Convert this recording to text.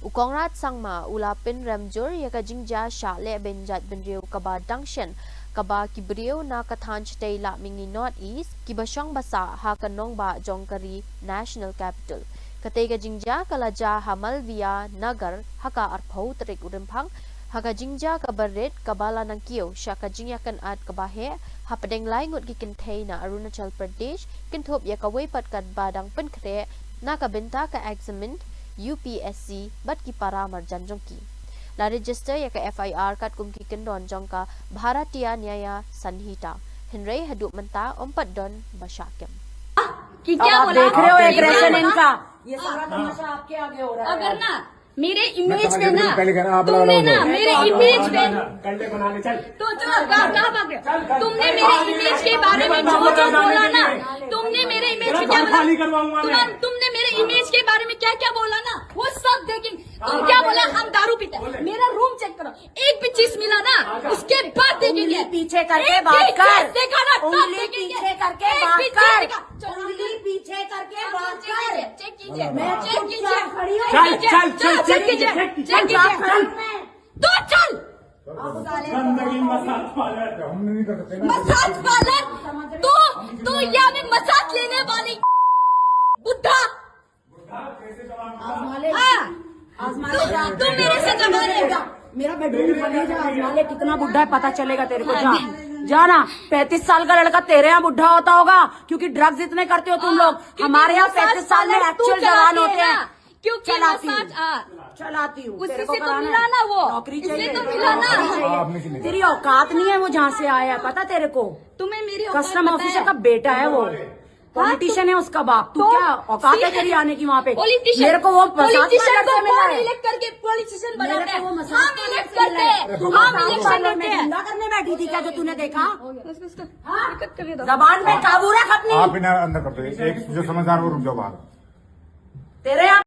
Ukongrat sangma ulapin ramjur yaka jingja sha le benjat benriu kaba dangshen kaba kibriu na kathan chitei la mingi north east kibashang basa ha kanong ba jongkari national capital katega jingja kalaja hamal via nagar haka arphau trek urimphang haka jingja kabaret kabala nang kiyo shaka jingyakan at kabahe hapadeng laingut ki kinthei na Arunachal Pradesh kinthop yakawai patkat badang penkre na kabenta ka examined UPSC bat ki para marjanjong ki la register ya ka FIR kat kum ki kendon jong ka Bharatiya Nyaya Sanhita Henry hadu menta ompat don bashakem कि क्या बोला देख रहे हो aggression इनका ये सारा तमाशा आपके आगे हो रहा है अगर ना मेरे इमेज पे ना तुमने ना मेरे इमेज पे तो जो कहाँ भाग रहे हो तुमने मेरे इमेज के बारे में जो बोला ना तुमने मेरे इमेज में क्या बोला तुमने मेरे इमेज के बारे में क्या क्या बोला ना वो सब देखेंगे तुम क्या बोला हम दारू पीते मेरा रूम चेक करो एक भी चीज मिला ना उसके बाद देखेंगे पीछे करके बात कर देखा ना उंगली पीछे करके बात कर उंगली पीछे करके बात कर चेक कीजिए मैं चेक कीजिए खड़ी हूँ चेक कीजिए चेक कीजिए तो चल मसाज पार्लर तो यहाँ में मसाज लेने वाली बुढ़ा तू मेरे से जमा लेगा मेरा बेडरूम खाली जा आजमा ले कितना बुढ़ा है पता चलेगा तेरे को जा जाना 35 साल का लड़का तेरे यहाँ बुढ़ा होता होगा क्योंकि ड्रग्स इतने करते हो तुम लोग हमारे यहाँ 35 साल में एक्चुअल जवान होते हैं क्योंकि चलाती हूँ उसी से तो मिला ना वो नौकरी उससे चाहिए तो मिला ना तेरी औकात नहीं है वो जहाँ से आया है पता तेरे को तुम्हें मेरी कस्टम ऑफिसर का बेटा है वो पॉलिटिशियन है उसका बाप तू क्या औकात है तेरी आने की वहाँ पे मेरे को वो पॉलिटिशियन को कौन इलेक्ट करके पॉलिटिशियन बनाते हैं हम इलेक्ट करते हैं हम इलेक्शन में धंधा करने बैठी थी क्या जो तूने देखा करके दो जबान पे काबू रख अपनी आप इन्हें अंदर कर दो एक जो समझदार वो रुक जाओ बाहर तेरे यहाँ